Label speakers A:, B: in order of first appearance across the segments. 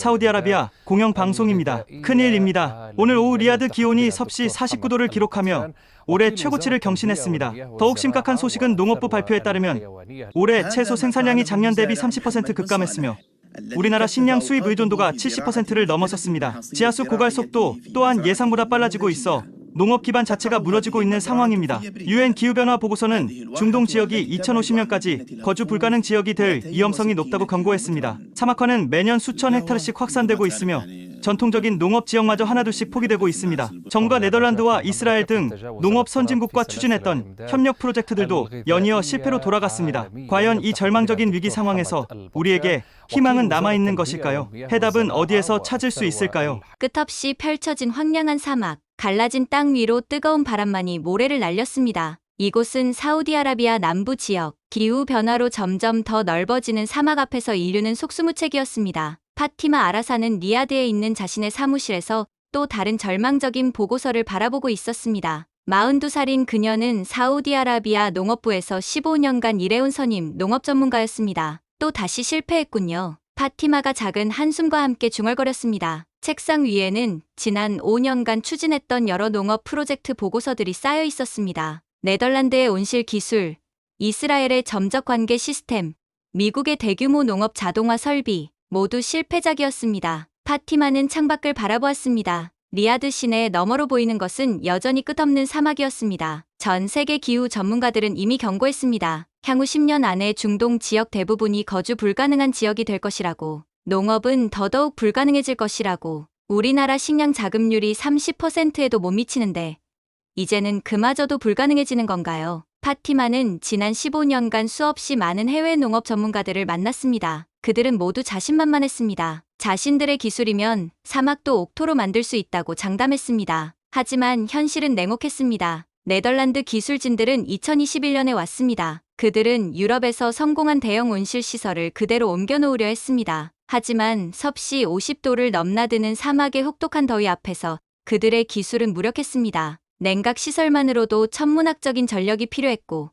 A: 사우디아라비아 공영방송입니다. 큰일입니다. 오늘 오후 리야드 기온이 섭씨 49도를 기록하며 올해 최고치를 경신했습니다. 더욱 심각한 소식은 농업부 발표에 따르면 올해 채소 생산량이 작년 대비 30% 급감했으며 우리나라 식량 수입 의존도가 70%를 넘어섰습니다. 지하수 고갈 속도 또한 예상보다 빨라지고 있어 농업 기반 자체가 무너지고 있는 상황입니다. 유엔 기후변화 보고서는 중동 지역이 2050년까지 거주 불가능 지역이 될 위험성이 높다고 경고했습니다. 사막화는 매년 수천 헥타르씩 확산되고 있으며 전통적인 농업 지역마저 하나둘씩 포기되고 있습니다. 정부가 네덜란드와 이스라엘 등 농업 선진국과 추진했던 협력 프로젝트들도 연이어 실패로 돌아갔습니다. 과연 이 절망적인 위기 상황에서 우리에게 희망은 남아있는 것일까요? 해답은 어디에서 찾을 수 있을까요?
B: 끝없이 펼쳐진 황량한 사막, 갈라진 땅 위로 뜨거운 바람만이 모래를 날렸습니다. 이곳은 사우디아라비아 남부 지역, 기후변화로 점점 더 넓어지는 사막 앞에서 인류는 속수무책이었습니다. 파티마 아라사는 리야드에 있는 자신의 사무실에서 또 다른 절망적인 보고서를 바라보고 있었습니다. 42살인 그녀는 사우디아라비아 농업부에서 15년간 일해온 선임 농업 전문가였습니다. 또 다시 실패했군요. 파티마가 작은 한숨과 함께 중얼거렸습니다. 책상 위에는 지난 5년간 추진했던 여러 농업 프로젝트 보고서들이 쌓여 있었습니다. 네덜란드의 온실 기술, 이스라엘의 점적 관계 시스템, 미국의 대규모 농업 자동화 설비, 모두 실패작이었습니다. 파티마는 창밖을 바라보았습니다. 리야드 시내 너머로 보이는 것은 여전히 끝없는 사막이었습니다. 전 세계 기후 전문가들은 이미 경고했습니다. 향후 10년 안에 중동 지역 대부분이 거주 불가능한 지역이 될 것이라고. 농업은 더더욱 불가능해질 것이라고. 우리나라 식량 자급률이 30%에도 못 미치는데 이제는 그마저도 불가능해지는 건가요? 파티마는 지난 15년간 수없이 많은 해외 농업 전문가들을 만났습니다. 그들은 모두 자신만만했습니다. 자신들의 기술이면 사막도 옥토로 만들 수 있다고 장담했습니다. 하지만 현실은 냉혹했습니다. 네덜란드 기술진들은 2021년에 왔습니다. 그들은 유럽에서 성공한 대형 온실 시설을 그대로 옮겨놓으려 했습니다. 하지만 섭씨 50도를 넘나드는 사막의 혹독한 더위 앞에서 그들의 기술은 무력했습니다. 냉각 시설만으로도 천문학적인 전력이 필요했고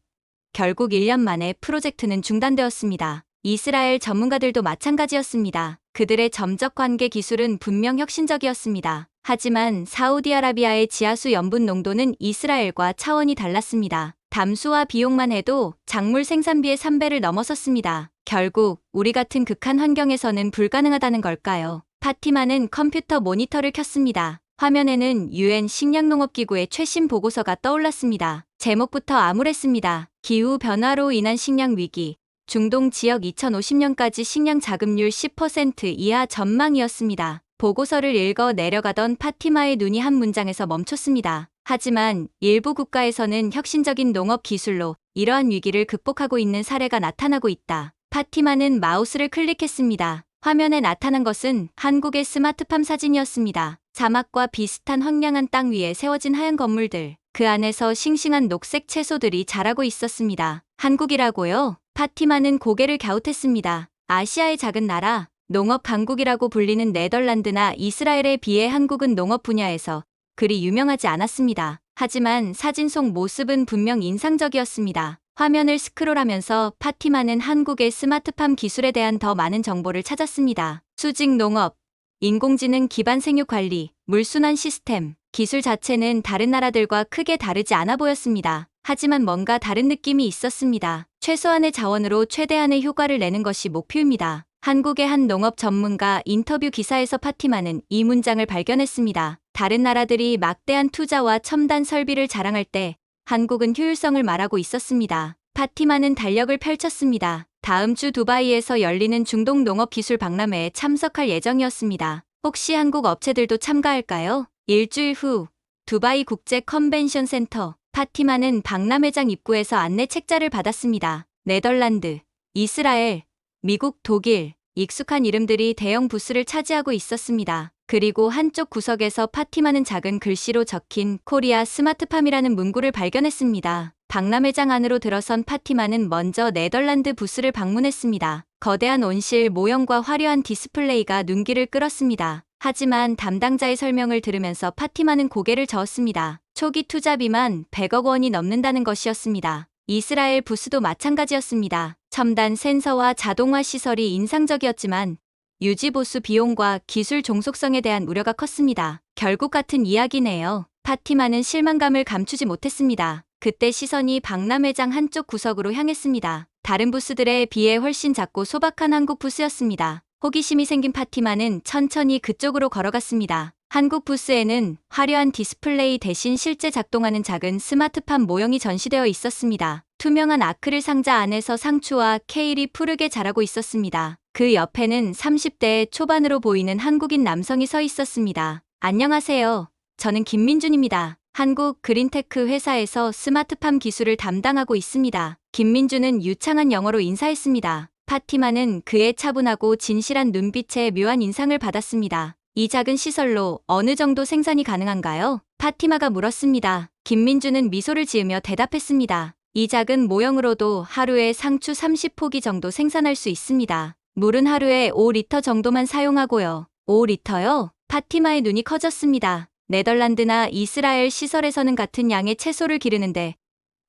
B: 결국 1년 만에 프로젝트는 중단되었습니다. 이스라엘 전문가들도 마찬가지였습니다. 그들의 점적 관계 기술은 분명 혁신적이었습니다. 하지만 사우디아라비아의 지하수 염분 농도는 이스라엘과 차원이 달랐습니다. 담수와 비용만 해도 작물 생산비의 3배를 넘어섰습니다. 결국 우리 같은 극한 환경에서는 불가능하다는 걸까요? 파티마는 컴퓨터 모니터를 켰습니다. 화면에는 유엔 식량농업기구의 최신 보고서가 떠올랐습니다. 제목부터 암울했습니다. 기후변화로 인한 식량 위기, 중동 지역 2050년까지 식량 자급률 10% 이하 전망이었습니다. 보고서를 읽어 내려가던 파티마의 눈이 한 문장에서 멈췄습니다. 하지만 일부 국가에서는 혁신적인 농업 기술로 이러한 위기를 극복하고 있는 사례가 나타나고 있다. 파티마는 마우스를 클릭했습니다. 화면에 나타난 것은 한국의 스마트팜 사진이었습니다. 사막과 비슷한 황량한 땅 위에 세워진 하얀 건물들. 그 안에서 싱싱한 녹색 채소들이 자라고 있었습니다. 한국이라고요? 파티마는 고개를 갸웃했습니다. 아시아의 작은 나라, 농업 강국이라고 불리는 네덜란드나 이스라엘에 비해 한국은 농업 분야에서 그리 유명하지 않았습니다. 하지만 사진 속 모습은 분명 인상적이었습니다. 화면을 스크롤하면서 파티마는 한국의 스마트팜 기술에 대한 더 많은 정보를 찾았습니다. 수직 농업, 인공지능 기반 생육 관리, 물순환 시스템, 기술 자체는 다른 나라들과 크게 다르지 않아 보였습니다. 하지만 뭔가 다른 느낌이 있었습니다. 최소한의 자원으로 최대한의 효과를 내는 것이 목표입니다. 한국의 한 농업 전문가 인터뷰 기사에서 파티마는 이 문장을 발견했습니다. 다른 나라들이 막대한 투자와 첨단 설비를 자랑할 때 한국은 효율성을 말하고 있었습니다. 파티마는 달력을 펼쳤습니다. 다음 주 두바이에서 열리는 중동 농업 기술 박람회에 참석할 예정이었습니다. 혹시 한국 업체들도 참가할까요? 일주일 후 두바이 국제 컨벤션 센터. 파티마는 박람회장 입구에서 안내 책자를 받았습니다. 네덜란드, 이스라엘, 미국, 독일, 익숙한 이름들이 대형 부스를 차지하고 있었습니다. 그리고 한쪽 구석에서 파티마는 작은 글씨로 적힌 코리아 스마트팜이라는 문구를 발견했습니다. 박람회장 안으로 들어선 파티마는 먼저 네덜란드 부스를 방문했습니다. 거대한 온실 모형과 화려한 디스플레이가 눈길을 끌었습니다. 하지만 담당자의 설명을 들으면서 파티마는 고개를 저었습니다. 초기 투자비만 100억 원이 넘는다는 것이었습니다. 이스라엘 부스도 마찬가지였습니다. 첨단 센서와 자동화 시설이 인상적이었지만 유지보수 비용과 기술 종속성에 대한 우려가 컸습니다. 결국 같은 이야기네요. 파티마는 실망감을 감추지 못했습니다. 그때 시선이 박람회장 한쪽 구석으로 향했습니다. 다른 부스들에 비해 훨씬 작고 소박한 한국 부스였습니다. 호기심이 생긴 파티마는 천천히 그쪽으로 걸어갔습니다. 한국 부스에는 화려한 디스플레이 대신 실제 작동하는 작은 스마트팜 모형이 전시되어 있었습니다. 투명한 아크릴 상자 안에서 상추와 케일이 푸르게 자라고 있었습니다. 그 옆에는 30대 초반으로 보이는 한국인 남성이 서 있었습니다. 안녕하세요. 저는 김민준입니다. 한국 그린테크 회사에서 스마트팜 기술을 담당하고 있습니다. 김민준은 유창한 영어로 인사했습니다. 파티마는 그의 차분하고 진실한 눈빛에 묘한 인상을 받았습니다. 이 작은 시설로 어느 정도 생산이 가능한가요? 파티마가 물었습니다. 김민준은 미소를 지으며 대답했습니다. 이 작은 모형으로도 하루에 상추 30포기 정도 생산할 수 있습니다. 물은 하루에 5리터 정도만 사용하고요. 5리터요? 파티마의 눈이 커졌습니다. 네덜란드나 이스라엘 시설에서는 같은 양의 채소를 기르는데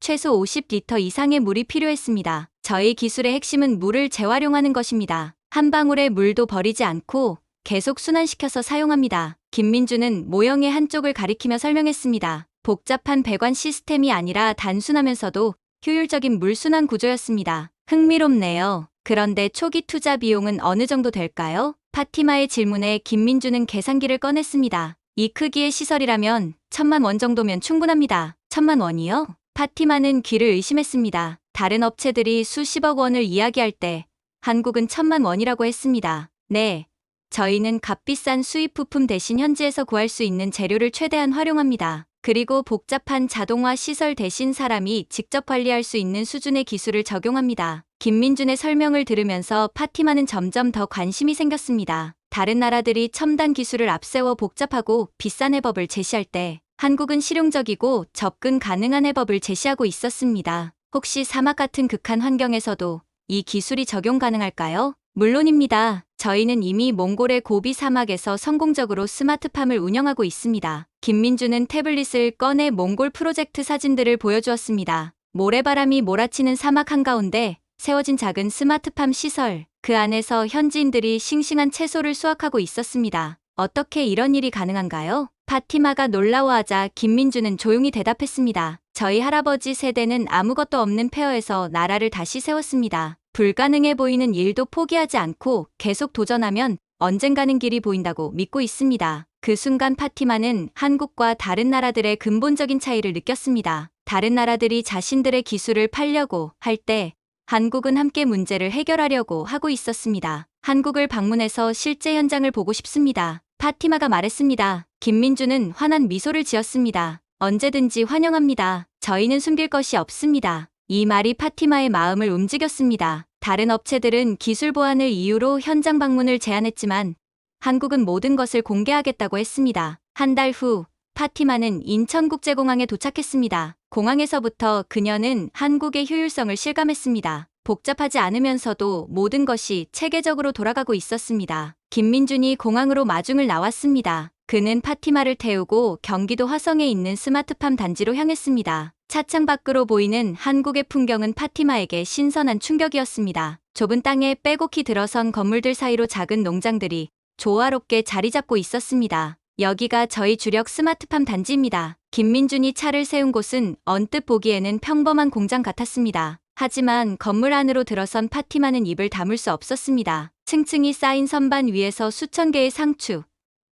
B: 최소 50리터 이상의 물이 필요했습니다. 저희 기술의 핵심은 물을 재활용하는 것입니다. 한 방울의 물도 버리지 않고 계속 순환시켜서 사용합니다. 김민주는 모형의 한쪽을 가리키며 설명했습니다. 복잡한 배관 시스템이 아니라 단순하면서도 효율적인 물순환 구조였습니다. 흥미롭네요. 그런데 초기 투자 비용은 어느 정도 될까요? 파티마의 질문에 김민주는 계산기를 꺼냈습니다. 이 크기의 시설이라면 1,000만 원 정도면 충분합니다. 1,000만 원이요? 파티마는 귀를 의심했습니다. 다른 업체들이 수십억 원을 이야기할 때 한국은 1,000만 원이라고 했습니다. 네. 저희는 값비싼 수입 부품 대신 현지에서 구할 수 있는 재료를 최대한 활용합니다. 그리고 복잡한 자동화 시설 대신 사람이 직접 관리할 수 있는 수준의 기술을 적용합니다. 김민준의 설명을 들으면서 파티마는 점점 더 관심이 생겼습니다. 다른 나라들이 첨단 기술을 앞세워 복잡하고 비싼 해법을 제시할 때 한국은 실용적이고 접근 가능한 해법을 제시하고 있었습니다. 혹시 사막 같은 극한 환경에서도 이 기술이 적용 가능할까요? 물론입니다. 저희는 이미 몽골의 고비 사막에서 성공적으로 스마트팜을 운영하고 있습니다. 김민주는 태블릿을 꺼내 몽골 프로젝트 사진들을 보여주었습니다. 모래바람이 몰아치는 사막 한가운데 세워진 작은 스마트팜 시설, 그 안에서 현지인들이 싱싱한 채소를 수확하고 있었습니다. 어떻게 이런 일이 가능한가요? 파티마가 놀라워하자 김민주는 조용히 대답했습니다. 저희 할아버지 세대는 아무것도 없는 폐허에서 나라를 다시 세웠습니다. 불가능해 보이는 일도 포기하지 않고 계속 도전하면 언젠가는 길이 보인다고 믿고 있습니다. 그 순간 파티마는 한국과 다른 나라들의 근본적인 차이를 느꼈습니다. 다른 나라들이 자신들의 기술을 팔려고 할 때 한국은 함께 문제를 해결하려고 하고 있었습니다. 한국을 방문해서 실제 현장을 보고 싶습니다. 파티마가 말했습니다. 김민주는 환한 미소를 지었습니다. 언제든지 환영합니다. 저희는 숨길 것이 없습니다. 이 말이 파티마의 마음을 움직였습니다. 다른 업체들은 기술 보안을 이유로 현장 방문을 제한했지만 한국은 모든 것을 공개하겠다고 했습니다. 한 달 후 파티마는 인천국제공항에 도착했습니다. 공항에서부터 그녀는 한국의 효율성을 실감했습니다. 복잡하지 않으면서도 모든 것이 체계적으로 돌아가고 있었습니다. 김민준이 공항으로 마중을 나왔습니다. 그는 파티마를 태우고 경기도 화성에 있는 스마트팜 단지로 향했습니다. 차창 밖으로 보이는 한국의 풍경은 파티마에게 신선한 충격이었습니다. 좁은 땅에 빼곡히 들어선 건물들 사이로 작은 농장들이 조화롭게 자리 잡고 있었습니다. 여기가 저희 주력 스마트팜 단지입니다. 김민준이 차를 세운 곳은 언뜻 보기에는 평범한 공장 같았습니다. 하지만 건물 안으로 들어선 파티마는 입을 다물 수 없었습니다. 층층이 쌓인 선반 위에서 수천 개의 상추,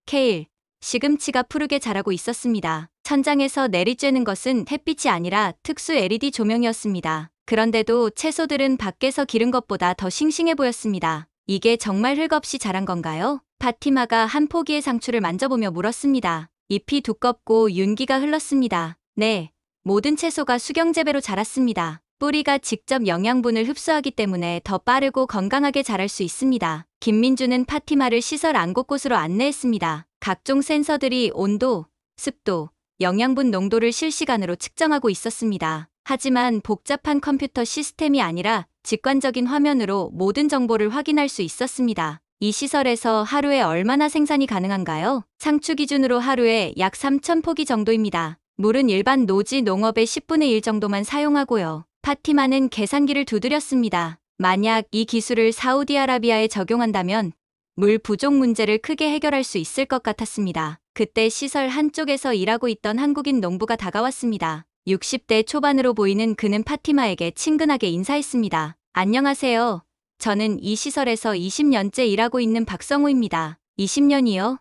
B: 케일, 시금치가 푸르게 자라고 있었습니다. 천장에서 내리쬐는 것은 햇빛이 아니라 특수 LED 조명이었습니다. 그런데도 채소들은 밖에서 기른 것보다 더 싱싱해 보였습니다. 이게 정말 흙없이 자란 건가요? 파티마가 한 포기의 상추를 만져보며 물었습니다. 잎이 두껍고 윤기가 흘렀습니다. 네, 모든 채소가 수경재배로 자랐습니다. 뿌리가 직접 영양분을 흡수하기 때문에 더 빠르고 건강하게 자랄 수 있습니다. 김민주는 파티마를 시설 안 곳곳으로 안내했습니다. 각종 센서들이 온도, 습도, 영양분 농도를 실시간으로 측정하고 있었습니다. 하지만 복잡한 컴퓨터 시스템이 아니라 직관적인 화면으로 모든 정보를 확인할 수 있었습니다. 이 시설에서 하루에 얼마나 생산이 가능한가요? 상추 기준으로 하루에 약 3,000포기 정도입니다. 물은 일반 노지 농업의 10분의 1 정도만 사용하고요. 파티마는 계산기를 두드렸습니다. 만약 이 기술을 사우디아라비아에 적용한다면 물 부족 문제를 크게 해결할 수 있을 것 같았습니다. 그때 시설 한쪽에서 일하고 있던 한국인 농부가 다가왔습니다. 60대 초반으로 보이는 그는 파티마에게 친근하게 인사했습니다. 안녕하세요. 저는 이 시설에서 20년째 일하고 있는 박성우입니다. 20년이요?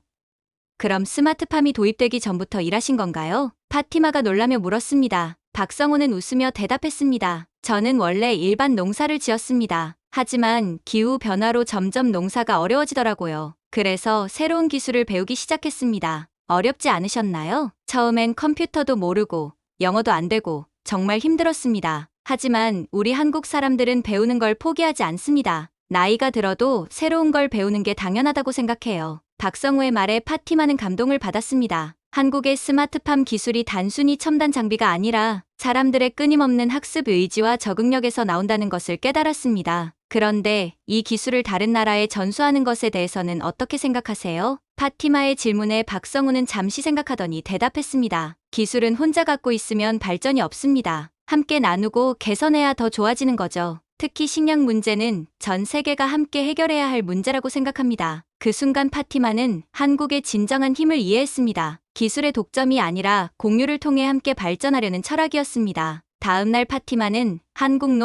B: 그럼 스마트팜이 도입되기 전부터 일하신 건가요? 파티마가 놀라며 물었습니다. 박성우는 웃으며 대답했습니다. 저는 원래 일반 농사를 지었습니다. 하지만 기후 변화로 점점 농사가 어려워지더라고요. 그래서 새로운 기술을 배우기 시작했습니다. 어렵지 않으셨나요? 처음엔 컴퓨터도 모르고 영어도 안 되고 정말 힘들었습니다. 하지만 우리 한국 사람들은 배우는 걸 포기하지 않습니다. 나이가 들어도 새로운 걸 배우는 게 당연하다고 생각해요. 박성우의 말에 파티마는 감동을 받았습니다. 한국의 스마트팜 기술이 단순히 첨단 장비가 아니라 사람들의 끊임없는 학습 의지와 적응력에서 나온다는 것을 깨달았습니다. 그런데 이 기술을 다른 나라에 전수하는 것에 대해서는 어떻게 생각하세요? 파티마의 질문에 박성우는 잠시 생각하더니 대답했습니다. 기술은 혼자 갖고 있으면 발전이 없습니다. 함께 나누고 개선해야 더 좋아지는 거죠. 특히 식량 문제는 전 세계가 함께 해결해야 할 문제라고 생각합니다. 그 순간 파티마는 한국의 진정한 힘을 이해했습니다. 기술의 독점이 아니라 공유를 통해 함께 발전하려는 철학이었습니다. 다음 날 파티마는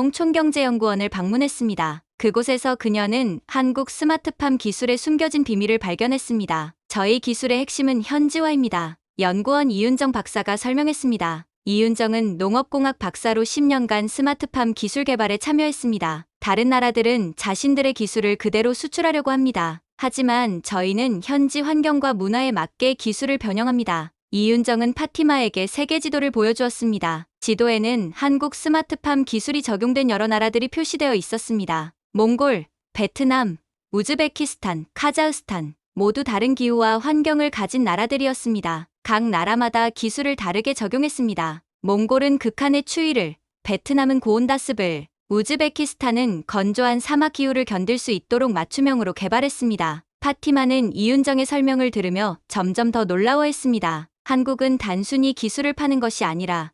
B: 한국농촌경제연구원을 방문했습니다. 그곳에서 그녀는 한국 스마트팜 기술의 숨겨진 비밀을 발견했습니다. 저희 기술의 핵심은 현지화입니다. 연구원 이윤정 박사가 설명했습니다. 이윤정은 농업공학 박사로 10년간 스마트팜 기술 개발에 참여했습니다. 다른 나라들은 자신들의 기술을 그대로 수출하려고 합니다. 하지만 저희는 현지 환경과 문화에 맞게 기술을 변형합니다. 이윤정은 파티마에게 세계 지도를 보여주었습니다. 지도에는 한국 스마트팜 기술이 적용된 여러 나라들이 표시되어 있었습니다. 몽골, 베트남, 우즈베키스탄, 카자흐스탄 모두 다른 기후와 환경을 가진 나라들이었습니다. 각 나라마다 기술을 다르게 적용했습니다. 몽골은 극한의 추위를, 베트남은 고온다습을, 우즈베키스탄은 건조한 사막 기후를 견딜 수 있도록 맞춤형으로 개발했습니다. 파티마는 이윤정의 설명을 들으며 점점 더 놀라워했습니다. 한국은 단순히 기술을 파는 것이 아니라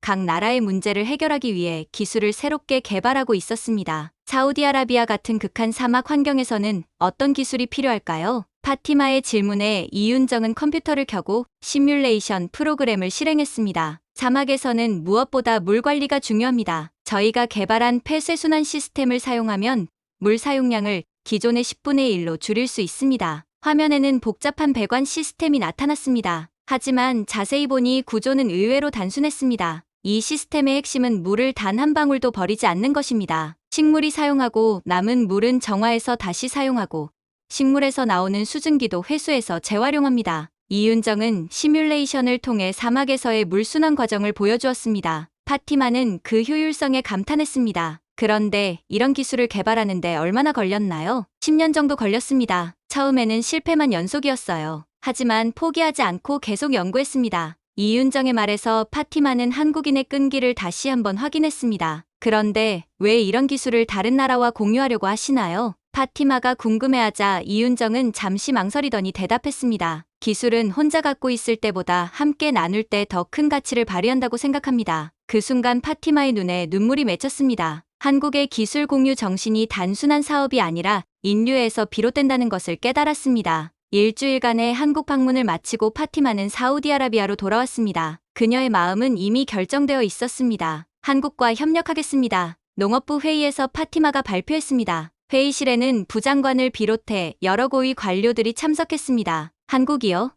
B: 각 나라의 문제를 해결하기 위해 기술을 새롭게 개발하고 있었습니다. 사우디아라비아 같은 극한 사막 환경에서는 어떤 기술이 필요할까요? 파티마의 질문에 이윤정은 컴퓨터를 켜고 시뮬레이션 프로그램을 실행했습니다. 사막에서는 무엇보다 물 관리가 중요합니다. 저희가 개발한 폐쇄순환 시스템을 사용하면 물 사용량을 기존의 10분의 1로 줄일 수 있습니다. 화면에는 복잡한 배관 시스템이 나타났습니다. 하지만 자세히 보니 구조는 의외로 단순했습니다. 이 시스템의 핵심은 물을 단 한 방울도 버리지 않는 것입니다. 식물이 사용하고 남은 물은 정화해서 다시 사용하고 식물에서 나오는 수증기도 회수해서 재활용합니다. 이윤정은 시뮬레이션을 통해 사막에서의 물순환 과정을 보여주었습니다. 파티마는 그 효율성에 감탄했습니다. 그런데 이런 기술을 개발하는데 얼마나 걸렸나요? 10년 정도 걸렸습니다. 처음에는 실패만 연속이었어요. 하지만 포기하지 않고 계속 연구했습니다. 이윤정의 말에서 파티마는 한국인의 끈기를 다시 한번 확인했습니다. 그런데 왜 이런 기술을 다른 나라와 공유하려고 하시나요? 파티마가 궁금해하자 이윤정은 잠시 망설이더니 대답했습니다. 기술은 혼자 갖고 있을 때보다 함께 나눌 때 더 큰 가치를 발휘한다고 생각합니다. 그 순간 파티마의 눈에 눈물이 맺혔습니다. 한국의 기술 공유 정신이 단순한 사업이 아니라 인류에서 비롯된다는 것을 깨달았습니다. 일주일간의 한국 방문을 마치고 파티마는 사우디아라비아로 돌아왔습니다. 그녀의 마음은 이미 결정되어 있었습니다. 한국과 협력하겠습니다. 농업부 회의에서 파티마가 발표했습니다. 회의실에는 부장관을 비롯해 여러 고위 관료들이 참석했습니다. 한국이요?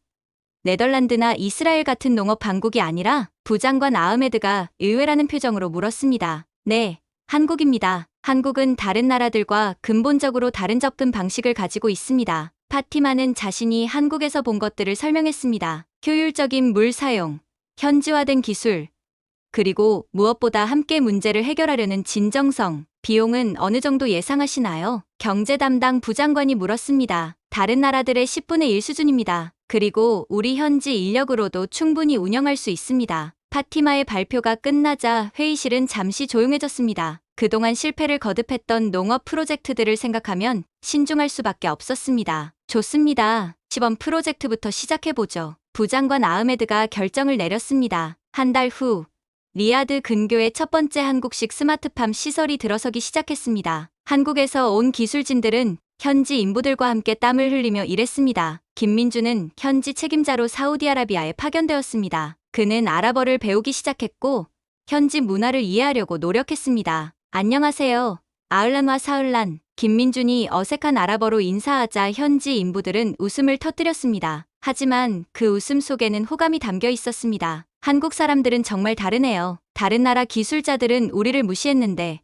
B: 네덜란드나 이스라엘 같은 농업 강국이 아니라 부장관 아흐메드가 의외라는 표정으로 물었습니다. 네, 한국입니다. 한국은 다른 나라들과 근본적으로 다른 접근 방식을 가지고 있습니다. 파티마는 자신이 한국에서 본 것들을 설명했습니다. 효율적인 물 사용, 현지화된 기술, 그리고 무엇보다 함께 문제를 해결하려는 진정성, 비용은 어느 정도 예상하시나요? 경제 담당 부장관이 물었습니다. 다른 나라들의 10분의 1 수준입니다. 그리고 우리 현지 인력으로도 충분히 운영할 수 있습니다. 파티마의 발표가 끝나자 회의실은 잠시 조용해졌습니다. 그동안 실패를 거듭했던 농업 프로젝트들을 생각하면 신중할 수밖에 없었습니다. 좋습니다. 시범 프로젝트부터 시작해보죠. 부장관 아흐메드가 결정을 내렸습니다. 한 달 후, 리야드 근교의 첫 번째 한국식 스마트팜 시설이 들어서기 시작했습니다. 한국에서 온 기술진들은 현지 인부들과 함께 땀을 흘리며 일했습니다. 김민주는 현지 책임자로 사우디아라비아에 파견되었습니다. 그는 아랍어를 배우기 시작했고 현지 문화를 이해하려고 노력했습니다. 안녕하세요. 아흘란와 사흘란. 김민준이 어색한 아랍어로 인사하자 현지 인부들은 웃음을 터뜨렸습니다. 하지만 그 웃음 속에는 호감이 담겨 있었습니다. 한국 사람들은 정말 다르네요. 다른 나라 기술자들은 우리를 무시했는데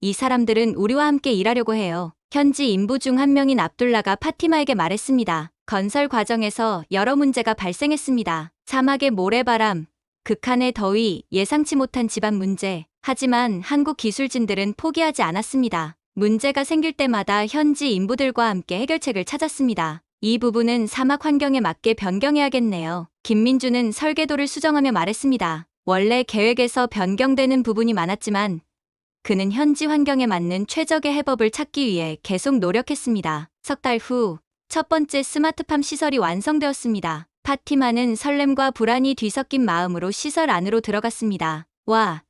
B: 이 사람들은 우리와 함께 일하려고 해요. 현지 인부 중 한 명인 압둘라가 파티마에게 말했습니다. 건설 과정에서 여러 문제가 발생했습니다. 사막의 모래바람, 극한의 더위, 예상치 못한 집안 문제. 하지만 한국 기술진들은 포기하지 않았습니다. 문제가 생길 때마다 현지 인부들과 함께 해결책을 찾았습니다. 이 부분은 사막 환경에 맞게 변경해야겠네요. 김민주는 설계도를 수정하며 말했습니다. 원래 계획에서 변경되는 부분이 많았지만 그는 현지 환경에 맞는 최적의 해법을 찾기 위해 계속 노력했습니다. 석 달 후 첫 번째 스마트팜 시설이 완성되었습니다. 파티마는 설렘과 불안이 뒤섞인 마음으로 시설 안으로 들어갔습니다. 와,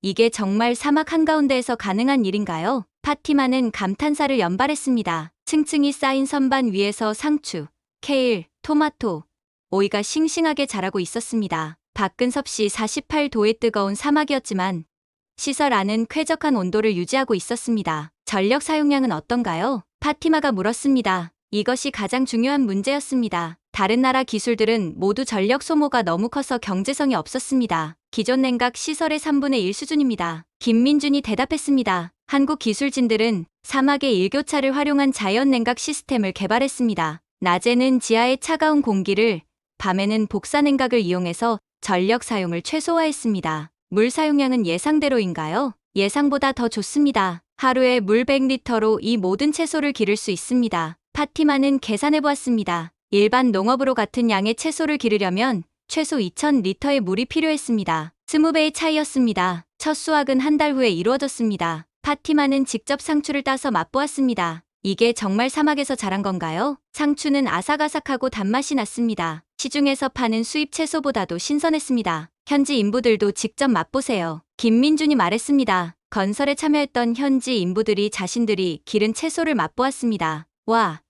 B: 이게 정말 사막 한가운데에서 가능한 일인가요? 파티마는 감탄사를 연발했습니다. 층층이 쌓인 선반 위에서 상추, 케일, 토마토, 오이가 싱싱하게 자라고 있었습니다. 밖은 섭씨 48도의 뜨거운 사막이었지만 시설 안은 쾌적한 온도를 유지하고 있었습니다. 전력 사용량은 어떤가요? 파티마가 물었습니다. 이것이 가장 중요한 문제였습니다. 다른 나라 기술들은 모두 전력 소모가 너무 커서 경제성이 없었습니다. 기존 냉각 시설의 3분의 1 수준입니다. 김민준이 대답했습니다. 한국 기술진들은 사막의 일교차를 활용한 자연 냉각 시스템을 개발했습니다. 낮에는 지하의 차가운 공기를, 밤에는 복사 냉각을 이용해서 전력 사용을 최소화했습니다. 물 사용량은 예상대로인가요? 예상보다 더 좋습니다. 하루에 물 100리터로 이 모든 채소를 기를 수 있습니다. 파티마는 계산해보았습니다. 일반 농업으로 같은 양의 채소를 기르려면 최소 2000리터의 물이 필요했습니다. 20배의 차이였습니다. 첫 수확은 한 달 후에 이루어졌습니다. 파티마는 직접 상추를 따서 맛보았습니다. 이게 정말 사막에서 자란 건가요? 상추는 아삭아삭하고 단맛이 났습니다. 시중에서 파는 수입 채소보다도 신선했습니다. 현지 인부들도 직접 맛보세요. 김민준이 말했습니다. 건설에 참여했던 현지 인부들이 자신들이 기른 채소를 맛보았습니다. 와,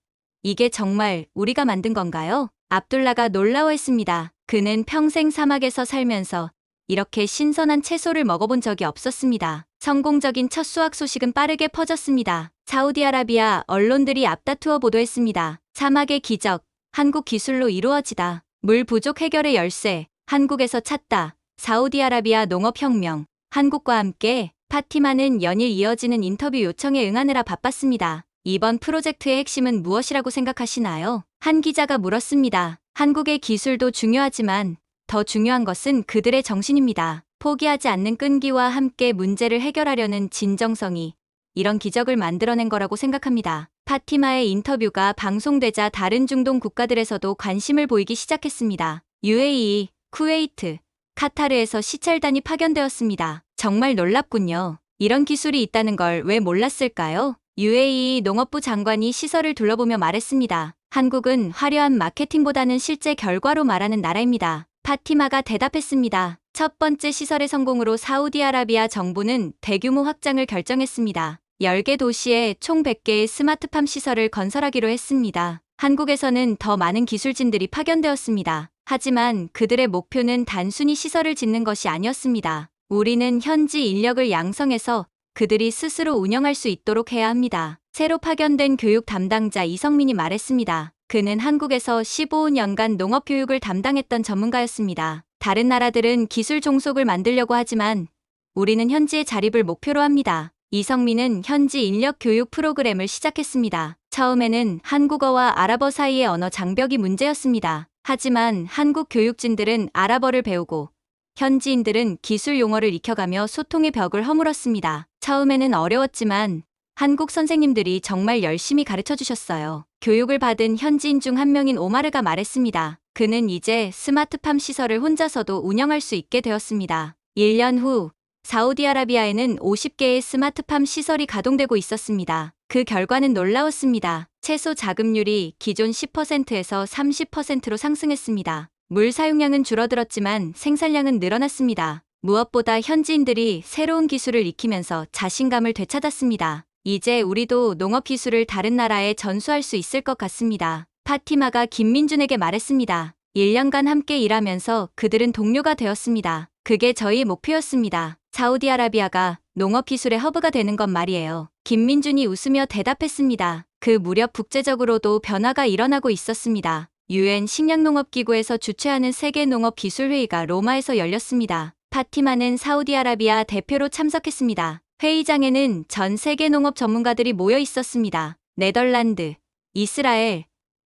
B: 이게 정말 우리가 만든 건가요? 압둘라가 놀라워했습니다. 그는 평생 사막에서 살면서 이렇게 신선한 채소를 먹어본 적이 없었습니다. 성공적인 첫 수확 소식은 빠르게 퍼졌습니다. 사우디아라비아 언론들이 앞다투어 보도했습니다. 사막의 기적, 한국 기술로 이루어지다. 물 부족 해결의 열쇠, 한국에서 찾다. 사우디아라비아 농업혁명, 한국과 함께. 파티마는 연일 이어지는 인터뷰 요청에 응하느라 바빴습니다. 이번 프로젝트의 핵심은 무엇이라고 생각하시나요? 한 기자가 물었습니다. 한국의 기술도 중요하지만 더 중요한 것은 그들의 정신입니다. 포기하지 않는 끈기와 함께 문제를 해결하려는 진정성이 이런 기적을 만들어낸 거라고 생각합니다. 파티마의 인터뷰가 방송되자 다른 중동 국가들에서도 관심을 보이기 시작했습니다. UAE, 쿠웨이트, 카타르에서 시찰단이 파견되었습니다. 정말 놀랍군요. 이런 기술이 있다는 걸 왜 몰랐을까요? UAE 농업부 장관이 시설을 둘러보며 말했습니다. 한국은 화려한 마케팅보다는 실제 결과로 말하는 나라입니다. 파티마가 대답했습니다. 첫 번째 시설의 성공으로 사우디아라비아 정부는 대규모 확장을 결정했습니다. 10개 도시에 총 100개의 스마트팜 시설을 건설하기로 했습니다. 한국에서는 더 많은 기술진들이 파견되었습니다. 하지만 그들의 목표는 단순히 시설을 짓는 것이 아니었습니다. 우리는 현지 인력을 양성해서 그들이 스스로 운영할 수 있도록 해야 합니다. 새로 파견된 교육 담당자 이성민이 말했습니다. 그는 한국에서 15년간 농업 교육을 담당했던 전문가였습니다. 다른 나라들은 기술 종속을 만들려고 하지만 우리는 현지의 자립을 목표로 합니다. 이성민은 현지 인력 교육 프로그램을 시작했습니다. 처음에는 한국어와 아랍어 사이의 언어 장벽이 문제였습니다. 하지만 한국 교육진들은 아랍어를 배우고 현지인들은 기술 용어를 익혀가며 소통의 벽을 허물었습니다. 처음에는 어려웠지만 한국 선생님들이 정말 열심히 가르쳐 주셨어요. 교육을 받은 현지인 중 한 명인 오마르가 말했습니다. 그는 이제 스마트팜 시설을 혼자서도 운영할 수 있게 되었습니다. 1년 후 사우디아라비아에는 50개의 스마트팜 시설이 가동되고 있었습니다. 그 결과는 놀라웠습니다. 채소 자급률이 기존 10%에서 30%로 상승했습니다. 물 사용량은 줄어들었지만 생산량은 늘어났습니다. 무엇보다 현지인들이 새로운 기술을 익히면서 자신감을 되찾았습니다. 이제 우리도 농업 기술을 다른 나라에 전수할 수 있을 것 같습니다. 파티마가 김민준에게 말했습니다. 1년간 함께 일하면서 그들은 동료가 되었습니다. 그게 저희 목표였습니다. 사우디아라비아가 농업 기술의 허브가 되는 건 말이에요. 김민준이 웃으며 대답했습니다. 그 무렵 국제적으로도 변화가 일어나고 있었습니다. UN 식량농업기구에서 주최하는 세계농업기술회의가 로마에서 열렸습니다. 파티마는 사우디아라비아 대표로 참석했습니다. 회의장에는 전 세계 농업 전문가들이 모여 있었습니다. 네덜란드, 이스라엘,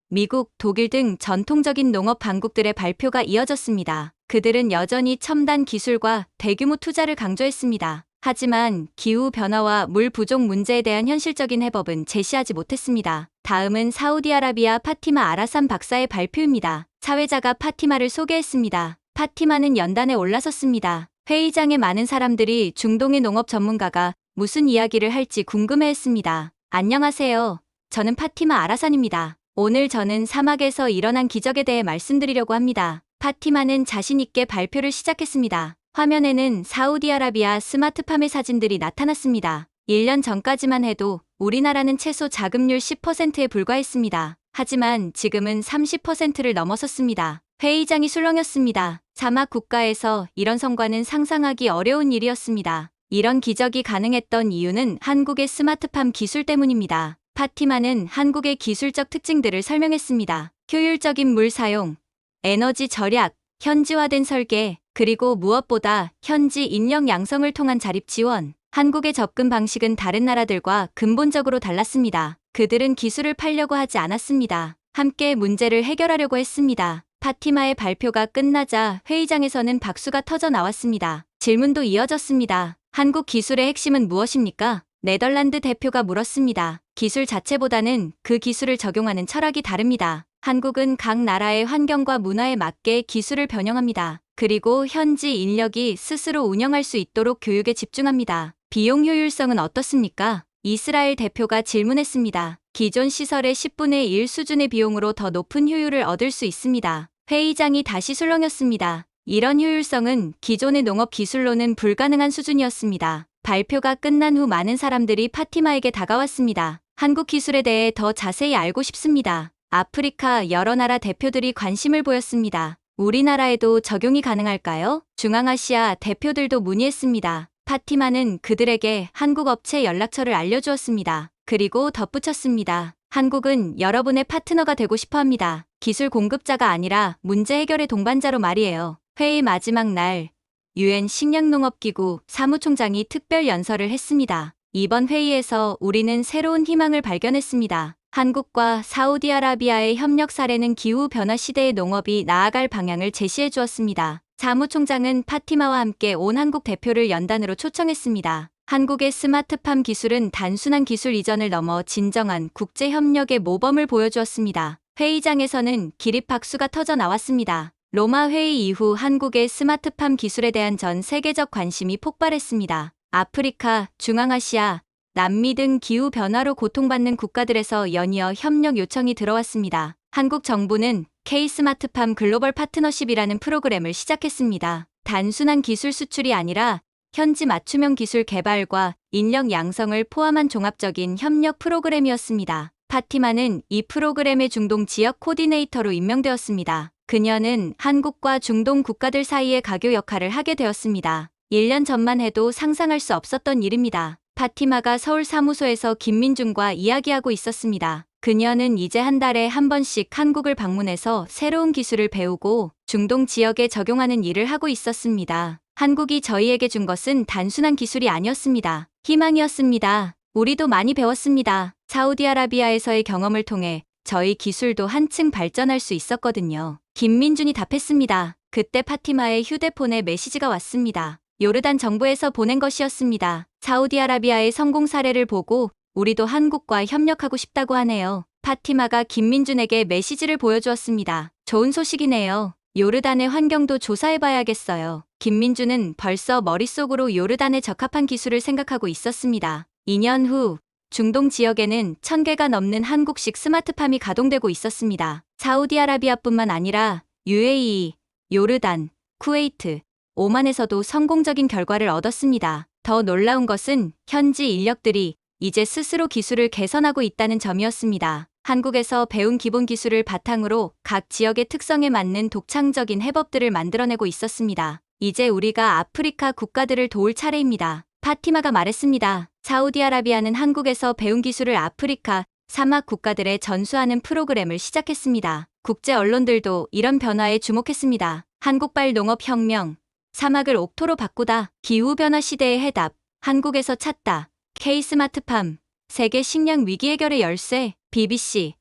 B: 미국, 독일 등 전통적인 농업 강국들의 발표가 이어졌습니다. 그들은 여전히 첨단 기술과 대규모 투자를 강조했습니다. 하지만 기후변화와 물 부족 문제에 대한 현실적인 해법은 제시하지 못했습니다. 다음은 사우디아라비아 파티마 아라산 박사의 발표입니다. 사회자가 파티마를 소개했습니다. 파티마는 연단에 올라섰습니다. 회의장에 많은 사람들이 중동의 농업 전문가가 무슨 이야기를 할지 궁금해했습니다. 안녕하세요. 저는 파티마 아라산입니다. 오늘 저는 사막에서 일어난 기적에 대해 말씀드리려고 합니다. 파티마는 자신있게 발표를 시작했습니다. 화면에는 사우디아라비아 스마트팜의 사진들이 나타났습니다. 1년 전까지만 해도 우리나라는 채소 자급률 10%에 불과했습니다. 하지만 지금은 30%를 넘어섰습니다. 회의장이 술렁였습니다. 사막 국가에서 이런 성과는 상상하기 어려운 일이었습니다. 이런 기적이 가능했던 이유는 한국의 스마트팜 기술 때문입니다. 파티마는 한국의 기술적 특징들을 설명했습니다. 효율적인 물 사용, 에너지 절약, 현지화된 설계, 그리고 무엇보다 현지 인력 양성을 통한 자립 지원. 한국의 접근 방식은 다른 나라들과 근본적으로 달랐습니다. 그들은 기술을 팔려고 하지 않았습니다. 함께 문제를 해결하려고 했습니다. 파티마의 발표가 끝나자 회의장에서는 박수가 터져 나왔습니다. 질문도 이어졌습니다. 한국 기술의 핵심은 무엇입니까? 네덜란드 대표가 물었습니다. 기술 자체보다는 그 기술을 적용하는 철학이 다릅니다. 한국은 각 나라의 환경과 문화에 맞게 기술을 변형합니다. 그리고 현지 인력이 스스로 운영할 수 있도록 교육에 집중합니다. 비용 효율성은 어떻습니까? 이스라엘 대표가 질문했습니다. 기존 시설의 10분의 1 수준의 비용으로 더 높은 효율을 얻을 수 있습니다. 회의장이 다시 술렁였습니다. 이런 효율성은 기존의 농업 기술로는 불가능한 수준이었습니다. 발표가 끝난 후 많은 사람들이 파티마에게 다가왔습니다. 한국 기술에 대해 더 자세히 알고 싶습니다. 아프리카 여러 나라 대표들이 관심을 보였습니다. 우리나라에도 적용이 가능할까요? 중앙아시아 대표들도 문의했습니다. 파티마는 그들에게 한국 업체 연락처를 알려주었습니다. 그리고 덧붙였습니다. 한국은 여러분의 파트너가 되고 싶어 합니다. 기술 공급자가 아니라 문제 해결의 동반자로 말이에요. 회의 마지막 날, UN 식량농업기구 사무총장이 특별 연설을 했습니다. 이번 회의에서 우리는 새로운 희망을 발견했습니다. 한국과 사우디아라비아의 협력 사례는 기후변화 시대의 농업이 나아갈 방향을 제시해 주었습니다. 사무총장은 파티마와 함께 온 한국 대표를 연단으로 초청했습니다. 한국의 스마트팜 기술은 단순한 기술 이전을 넘어 진정한 국제협력의 모범을 보여주었습니다. 회의장에서는 기립박수가 터져 나왔습니다. 로마 회의 이후 한국의 스마트팜 기술에 대한 전 세계적 관심이 폭발했습니다. 아프리카, 중앙아시아, 남미 등 기후변화로 고통받는 국가들에서 연이어 협력 요청이 들어왔습니다. 한국 정부는 K-스마트팜 글로벌 파트너십이라는 프로그램을 시작했습니다. 단순한 기술 수출이 아니라 현지 맞춤형 기술 개발과 인력 양성을 포함한 종합적인 협력 프로그램이었습니다. 파티마는 이 프로그램의 중동 지역 코디네이터로 임명되었습니다. 그녀는 한국과 중동 국가들 사이의 가교 역할을 하게 되었습니다. 1년 전만 해도 상상할 수 없었던 일입니다. 파티마가 서울 사무소에서 김민준과 이야기하고 있었습니다. 그녀는 이제 한 달에 한 번씩 한국을 방문해서 새로운 기술을 배우고 중동 지역에 적용하는 일을 하고 있었습니다. 한국이 저희에게 준 것은 단순한 기술이 아니었습니다. 희망이었습니다. 우리도 많이 배웠습니다. 사우디아라비아에서의 경험을 통해 저희 기술도 한층 발전할 수 있었거든요. 김민준이 답했습니다. 그때 파티마의 휴대폰에 메시지가 왔습니다. 요르단 정부에서 보낸 것이었습니다. 사우디아라비아의 성공 사례를 보고 우리도 한국과 협력하고 싶다고 하네요. 파티마가 김민준에게 메시지를 보여주었습니다. 좋은 소식이네요. 요르단의 환경도 조사해봐야겠어요. 김민준은 벌써 머릿속으로 요르단에 적합한 기술을 생각하고 있었습니다. 2년 후 중동 지역에는 1000개가 넘는 한국식 스마트팜이 가동되고 있었습니다. 사우디아라비아뿐만 아니라 UAE, 요르단, 쿠웨이트, 오만에서도 성공적인 결과를 얻었습니다. 더 놀라운 것은 현지 인력들이 이제 스스로 기술을 개선하고 있다는 점이었습니다. 한국에서 배운 기본 기술을 바탕으로 각 지역의 특성에 맞는 독창적인 해법들을 만들어내고 있었습니다. 이제 우리가 아프리카 국가들을 도울 차례입니다. 파티마가 말했습니다. 사우디아라비아는 한국에서 배운 기술을 아프리카 사막 국가들에 전수하는 프로그램을 시작했습니다. 국제 언론들도 이런 변화에 주목했습니다. 한국발 농업혁명, 사막을 옥토로 바꾸다, 기후변화 시대의 해답, 한국에서 찾다, K-스마트팜, 세계 식량 위기 해결의 열쇠, BBC,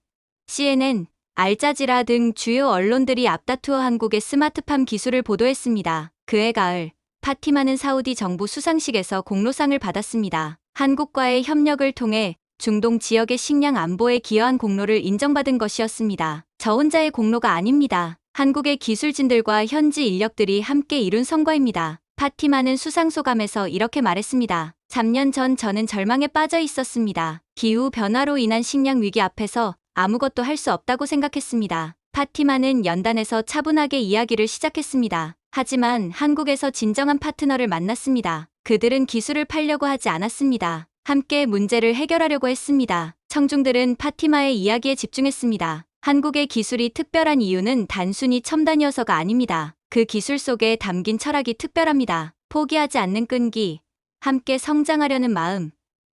B: CNN, 알자지라 등 주요 언론들이 앞다투어 한국의 스마트팜 기술을 보도했습니다. 그해 가을, 파티마는 사우디 정부 수상식에서 공로상을 받았습니다. 한국과의 협력을 통해 중동 지역의 식량 안보에 기여한 공로를 인정받은 것이었습니다. 저 혼자의 공로가 아닙니다. 한국의 기술진들과 현지 인력들이 함께 이룬 성과입니다. 파티마는 수상소감에서 이렇게 말했습니다. 3년 전 저는 절망에 빠져 있었습니다. 기후 변화로 인한 식량 위기 앞에서 아무것도 할 수 없다고 생각했습니다. 파티마는 연단에서 차분하게 이야기를 시작했습니다. 하지만 한국에서 진정한 파트너를 만났습니다. 그들은 기술을 팔려고 하지 않았습니다. 함께 문제를 해결하려고 했습니다. 청중들은 파티마의 이야기에 집중했습니다. 한국의 기술이 특별한 이유는 단순히 첨단이어서가 아닙니다. 그 기술 속에 담긴 철학이 특별합니다. 포기하지 않는 끈기, 함께 성장하려는 마음,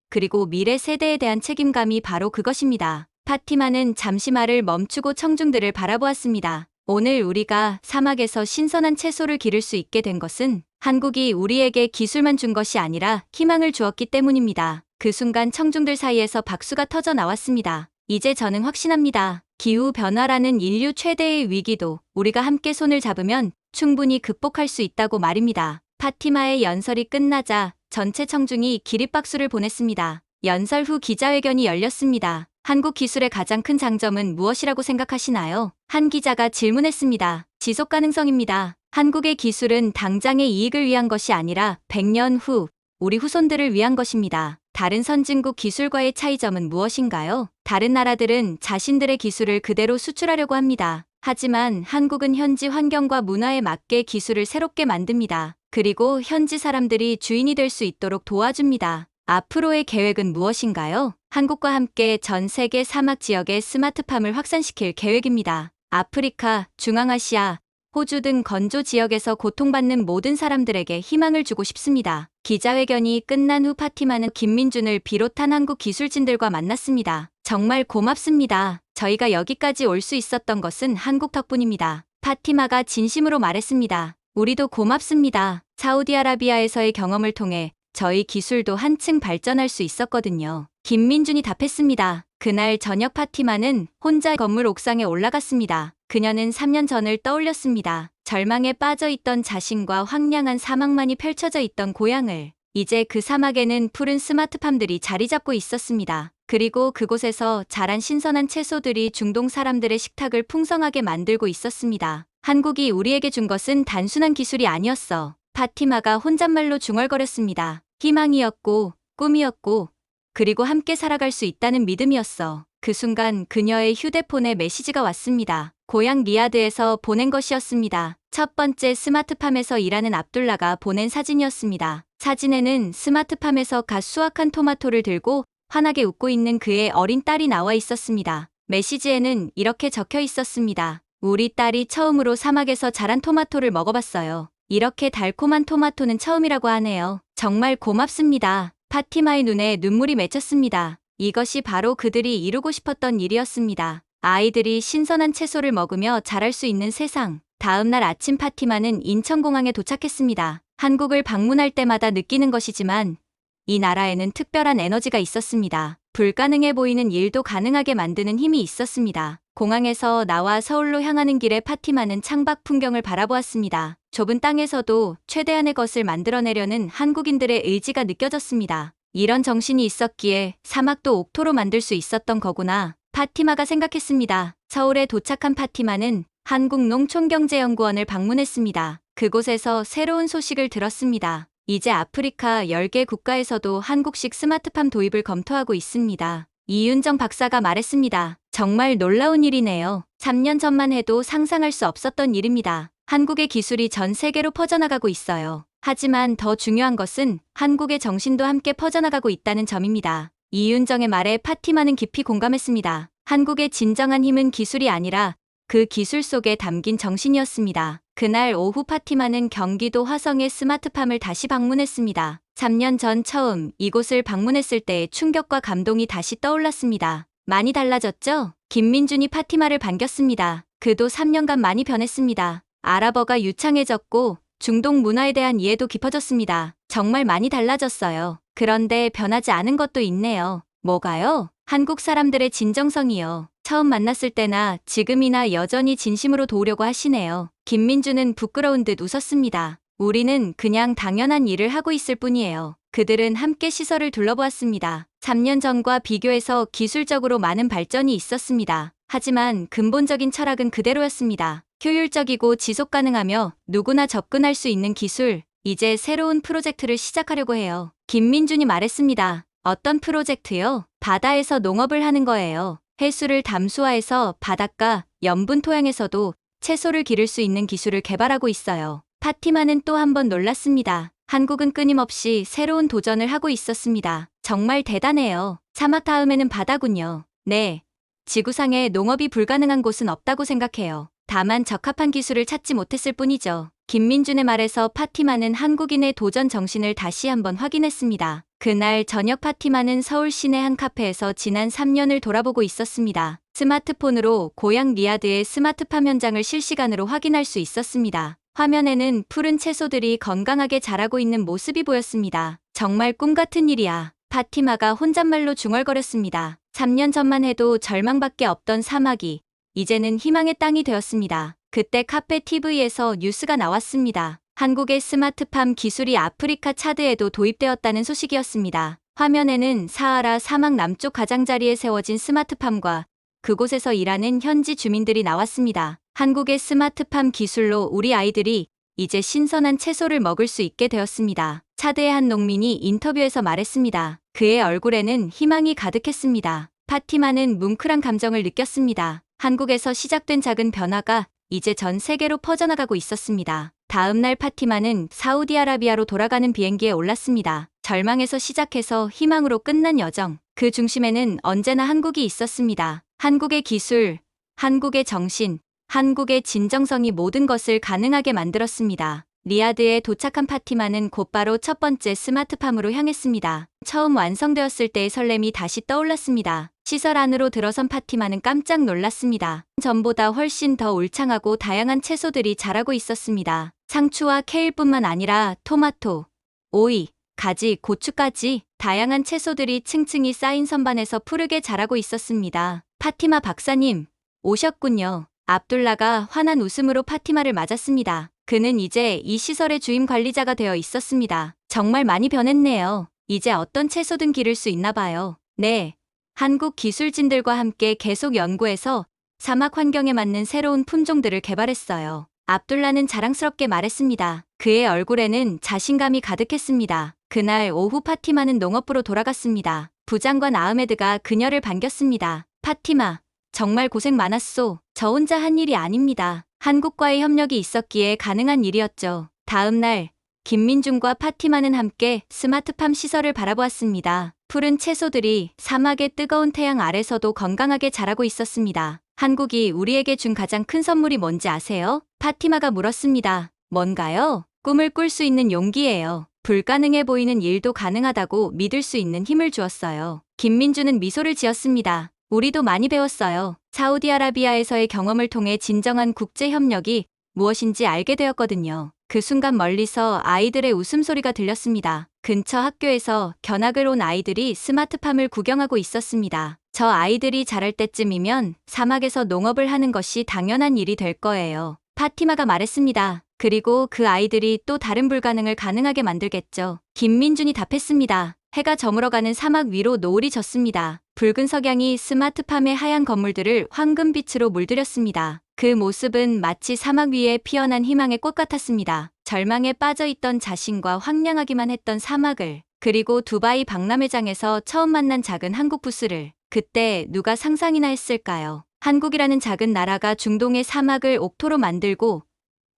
B: 그리고 미래 세대에 대한 책임감이 바로 그것입니다. 파티마는 잠시 말을 멈추고 청중들을 바라보았습니다. 오늘 우리가 사막에서 신선한 채소를 기를 수 있게 된 것은 한국이 우리에게 기술만 준 것이 아니라 희망을 주었기 때문입니다. 그 순간 청중들 사이에서 박수가 터져 나왔습니다. 이제 저는 확신합니다. 기후변화라는 인류 최대의 위기도 우리가 함께 손을 잡으면 충분히 극복할 수 있다고 말입니다. 파티마의 연설이 끝나자 전체 청중이 기립박수를 보냈습니다. 연설 후 기자회견이 열렸습니다. 한국 기술의 가장 큰 장점은 무엇이라고 생각하시나요? 한 기자가 질문했습니다. 지속 가능성입니다. 한국의 기술은 당장의 이익을 위한 것이 아니라 100년 후 우리 후손들을 위한 것입니다. 다른 선진국 기술과의 차이점은 무엇인가요? 다른 나라들은 자신들의 기술을 그대로 수출하려고 합니다. 하지만 한국은 현지 환경과 문화에 맞게 기술을 새롭게 만듭니다. 그리고 현지 사람들이 주인이 될 수 있도록 도와줍니다. 앞으로의 계획은 무엇인가요? 한국과 함께 전 세계 사막 지역의 스마트팜을 확산시킬 계획입니다. 아프리카, 중앙아시아, 호주 등 건조 지역에서 고통받는 모든 사람들에게 희망을 주고 싶습니다. 기자회견이 끝난 후 파티마는 김민준을 비롯한 한국 기술진들과 만났습니다. 정말 고맙습니다. 저희가 여기까지 올 수 있었던 것은 한국 덕분입니다. 파티마가 진심으로 말했습니다. 우리도 고맙습니다. 사우디아라비아에서의 경험을 통해 저희 기술도 한층 발전할 수 있었거든요. 김민준이 답했습니다. 그날 저녁 파티마는 혼자 건물 옥상에 올라갔습니다. 그녀는 3년 전을 떠올렸습니다. 절망에 빠져 있던 자신과 황량한 사막만이 펼쳐져 있던 고향을. 이제 그 사막에는 푸른 스마트팜들이 자리 잡고 있었습니다. 그리고 그곳에서 자란 신선한 채소들이 중동 사람들의 식탁을 풍성하게 만들고 있었습니다. 한국이 우리에게 준 것은 단순한 기술이 아니었어. 파티마가 혼잣말로 중얼거렸습니다. 희망이었고, 꿈이었고, 그리고 함께 살아갈 수 있다는 믿음이었어. 그 순간 그녀의 휴대폰에 메시지가 왔습니다. 고향 리야드에서 보낸 것이었습니다. 첫 번째 스마트팜에서 일하는 압둘라가 보낸 사진이었습니다. 사진에는 스마트팜에서 갓 수확한 토마토를 들고 환하게 웃고 있는 그의 어린 딸이 나와 있었습니다. 메시지에는 이렇게 적혀 있었습니다. 우리 딸이 처음으로 사막에서 자란 토마토를 먹어봤어요. 이렇게 달콤한 토마토는 처음이라고 하네요. 정말 고맙습니다. 파티마의 눈에 눈물이 맺혔습니다. 이것이 바로 그들이 이루고 싶었던 일이었습니다. 아이들이 신선한 채소를 먹으며 자랄 수 있는 세상. 다음 날 아침 파티마는 인천공항에 도착했습니다. 한국을 방문할 때마다 느끼는 것이지만 이 나라에는 특별한 에너지가 있었습니다. 불가능해 보이는 일도 가능하게 만드는 힘이 있었습니다. 공항에서 나와 서울로 향하는 길에 파티마는 창밖 풍경을 바라보았습니다. 좁은 땅에서도 최대한의 것을 만들어내려는 한국인들의 의지가 느껴졌습니다. 이런 정신이 있었기에 사막도 옥토로 만들 수 있었던 거구나. 파티마가 생각했습니다. 서울에 도착한 파티마는 한국농촌경제연구원을 방문했습니다. 그곳에서 새로운 소식을 들었습니다. 이제 아프리카 10개 국가에서도 한국식 스마트팜 도입을 검토하고 있습니다. 이윤정 박사가 말했습니다. 정말 놀라운 일이네요. 3년 전만 해도 상상할 수 없었던 일입니다. 한국의 기술이 전 세계로 퍼져나가고 있어요. 하지만 더 중요한 것은 한국의 정신도 함께 퍼져나가고 있다는 점입니다. 이윤정의 말에 파티마는 깊이 공감했습니다. 한국의 진정한 힘은 기술이 아니라 그 기술 속에 담긴 정신이었습니다. 그날 오후 파티마는 경기도 화성의 스마트팜을 다시 방문했습니다. 3년 전 처음 이곳을 방문했을 때의 충격과 감동이 다시 떠올랐습니다. 많이 달라졌죠? 김민준이 파티마를 반겼습니다. 그도 3년간 많이 변했습니다. 아랍어가 유창해졌고 중동 문화에 대한 이해도 깊어졌습니다. 정말 많이 달라졌어요. 그런데 변하지 않은 것도 있네요. 뭐가요? 한국 사람들의 진정성이요. 처음 만났을 때나 지금이나 여전히 진심으로 도우려고 하시네요. 김민주는 부끄러운 듯 웃었습니다. 우리는 그냥 당연한 일을 하고 있을 뿐이에요. 그들은 함께 시설을 둘러보았습니다. 3년 전과 비교해서 기술적으로 많은 발전이 있었습니다. 하지만 근본적인 철학은 그대로였습니다. 효율적이고 지속 가능하며 누구나 접근할 수 있는 기술. 이제 새로운 프로젝트를 시작하려고 해요. 김민준이 말했습니다. 어떤 프로젝트요? 바다에서 농업을 하는 거예요. 해수를 담수화해서 바닷가, 염분 토양에서도 채소를 기를 수 있는 기술을 개발하고 있어요. 파티마는 또 한 번 놀랐습니다. 한국은 끊임없이 새로운 도전을 하고 있었습니다. 정말 대단해요. 사막 다음에는 바다군요. 네. 지구상에 농업이 불가능한 곳은 없다고 생각해요. 다만 적합한 기술을 찾지 못했을 뿐이죠. 김민준의 말에서 파티마는 한국인의 도전 정신을 다시 한번 확인했습니다. 그날 저녁 파티마는 서울 시내 한 카페에서 지난 3년을 돌아보고 있었습니다. 스마트폰으로 고향 리야드의 스마트팜 현장을 실시간으로 확인할 수 있었습니다. 화면에는 푸른 채소들이 건강하게 자라고 있는 모습이 보였습니다. 정말 꿈 같은 일이야. 파티마가 혼잣말로 중얼거렸습니다. 3년 전만 해도 절망밖에 없던 사막이 이제는 희망의 땅이 되었습니다. 그때 카페 TV에서 뉴스가 나왔습니다. 한국의 스마트팜 기술이 아프리카 차드에도 도입되었다는 소식이었습니다. 화면에는 사하라 사막 남쪽 가장자리에 세워진 스마트팜과 그곳에서 일하는 현지 주민들이 나왔습니다. 한국의 스마트팜 기술로 우리 아이들이 이제 신선한 채소를 먹을 수 있게 되었습니다. 차드의 한 농민이 인터뷰에서 말했습니다. 그의 얼굴에는 희망이 가득했습니다. 파티마는 뭉클한 감정을 느꼈습니다. 한국에서 시작된 작은 변화가 이제 전 세계로 퍼져나가고 있었습니다. 다음 날 파티마는 사우디아라비아로 돌아가는 비행기에 올랐습니다. 절망에서 시작해서 희망으로 끝난 여정. 그 중심에는 언제나 한국이 있었습니다. 한국의 기술, 한국의 정신, 한국의 진정성이 모든 것을 가능하게 만들었습니다. 리야드에 도착한 파티마는 곧바로 첫 번째 스마트팜으로 향했습니다. 처음 완성되었을 때의 설렘이 다시 떠올랐습니다. 시설 안으로 들어선 파티마는 깜짝 놀랐습니다. 전보다 훨씬 더 울창하고 다양한 채소들이 자라고 있었습니다. 상추와 케일뿐만 아니라 토마토, 오이, 가지, 고추까지 다양한 채소들이 층층이 쌓인 선반에서 푸르게 자라고 있었습니다. 파티마 박사님, 오셨군요. 압둘라가 환한 웃음으로 파티마를 맞았습니다. 그는 이제 이 시설의 주임 관리자가 되어 있었습니다. 정말 많이 변했네요. 이제 어떤 채소든 기를 수 있나 봐요. 네. 한국 기술진들과 함께 계속 연구해서 사막 환경에 맞는 새로운 품종들을 개발했어요. 압둘라는 자랑스럽게 말했습니다. 그의 얼굴에는 자신감이 가득했습니다. 그날 오후 파티마는 농업부로 돌아갔습니다. 부장관 아흐메드가 그녀를 반겼습니다. 파티마, 정말 고생 많았소. 저 혼자 한 일이 아닙니다. 한국과의 협력이 있었기에 가능한 일이었죠. 다음 날, 김민준과 파티마는 함께 스마트팜 시설을 바라보았습니다. 푸른 채소들이 사막의 뜨거운 태양 아래서도 건강하게 자라고 있었습니다. 한국이 우리에게 준 가장 큰 선물이 뭔지 아세요? 파티마가 물었습니다. 뭔가요? 꿈을 꿀 수 있는 용기예요. 불가능해 보이는 일도 가능하다고 믿을 수 있는 힘을 주었어요. 김민준은 미소를 지었습니다. 우리도 많이 배웠어요. 사우디아라비아에서의 경험을 통해 진정한 국제협력이 무엇인지 알게 되었거든요. 그 순간 멀리서 아이들의 웃음소리가 들렸습니다. 근처 학교에서 견학을 온 아이들이 스마트팜을 구경하고 있었습니다. 저 아이들이 자랄 때쯤이면 사막에서 농업을 하는 것이 당연한 일이 될 거예요. 파티마가 말했습니다. 그리고 그 아이들이 또 다른 불가능을 가능하게 만들겠죠. 김민준이 답했습니다. 해가 저물어가는 사막 위로 노을이 졌습니다. 붉은 석양이 스마트팜의 하얀 건물들을 황금빛으로 물들였습니다. 그 모습은 마치 사막 위에 피어난 희망의 꽃 같았습니다. 절망에 빠져있던 자신과 황량하기만 했던 사막을, 그리고 두바이 박람회장에서 처음 만난 작은 한국 부스를, 그때 누가 상상이나 했을까요? 한국이라는 작은 나라가 중동의 사막을 옥토로 만들고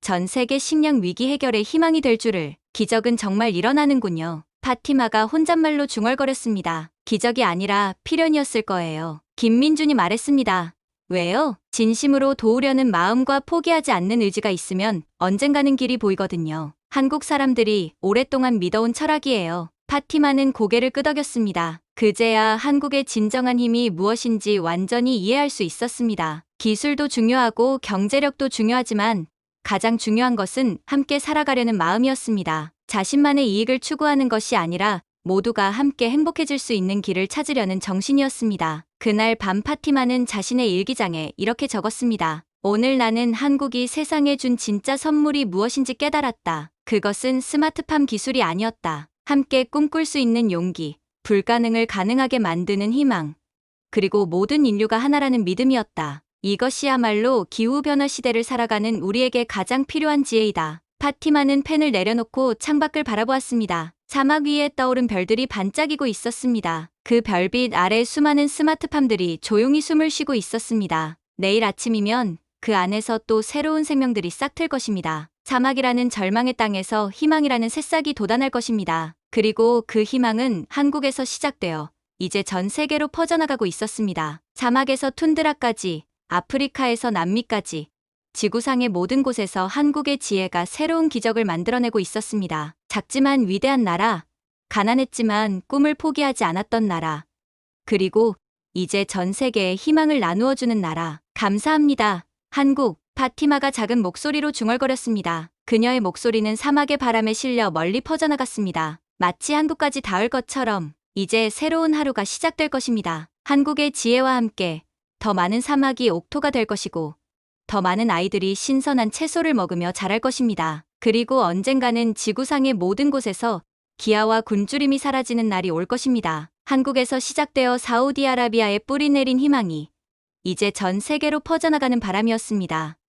B: 전 세계 식량 위기 해결의 희망이 될 줄을. 기적은 정말 일어나는군요. 파티마가 혼잣말로 중얼거렸습니다. 기적이 아니라 필연이었을 거예요. 김민준이 말했습니다. 왜요? 진심으로 도우려는 마음과 포기하지 않는 의지가 있으면 언젠가는 길이 보이거든요. 한국 사람들이 오랫동안 믿어온 철학이에요. 파티마는 고개를 끄덕였습니다. 그제야 한국의 진정한 힘이 무엇인지 완전히 이해할 수 있었습니다. 기술도 중요하고 경제력도 중요하지만 가장 중요한 것은 함께 살아가려는 마음이었습니다. 자신만의 이익을 추구하는 것이 아니라 모두가 함께 행복해질 수 있는 길을 찾으려는 정신이었습니다. 그날 밤 파티마는 자신의 일기장에 이렇게 적었습니다. 오늘 나는 한국이 세상에 준 진짜 선물이 무엇인지 깨달았다. 그것은 스마트팜 기술이 아니었다. 함께 꿈꿀 수 있는 용기, 불가능을 가능하게 만드는 희망, 그리고 모든 인류가 하나라는 믿음이었다. 이것이야말로 기후변화 시대를 살아가는 우리에게 가장 필요한 지혜이다. 파티마는 펜을 내려놓고 창밖을 바라보았습니다. 사막 위에 떠오른 별들이 반짝이고 있었습니다. 그 별빛 아래 수많은 스마트팜들이 조용히 숨을 쉬고 있었습니다. 내일 아침이면 그 안에서 또 새로운 생명들이 싹틀 것입니다. 사막이라는 절망의 땅에서 희망이라는 새싹이 돋아날 것입니다. 그리고 그 희망은 한국에서 시작되어 이제 전 세계로 퍼져나가고 있었습니다. 사막에서 툰드라까지, 아프리카에서 남미까지, 지구상의 모든 곳에서 한국의 지혜가 새로운 기적을 만들어내고 있었습니다. 작지만 위대한 나라, 가난했지만 꿈을 포기하지 않았던 나라, 그리고 이제 전 세계에 희망을 나누어주는 나라. 감사합니다. 한국. 파티마가 작은 목소리로 중얼거렸습니다. 그녀의 목소리는 사막의 바람에 실려 멀리 퍼져나갔습니다. 마치 한국까지 닿을 것처럼 이제 새로운 하루가 시작될 것입니다. 한국의 지혜와 함께 더 많은 사막이 옥토가 될 것이고 더 많은 아이들이 신선한 채소를 먹으며 자랄 것입니다. 그리고 언젠가는 지구상의 모든 곳에서 기아와 굶주림이 사라지는 날이 올 것입니다. 한국에서 시작되어 사우디아라비아에 뿌리 내린 희망이 이제 전 세계로 퍼져나가는 바람이었습니다.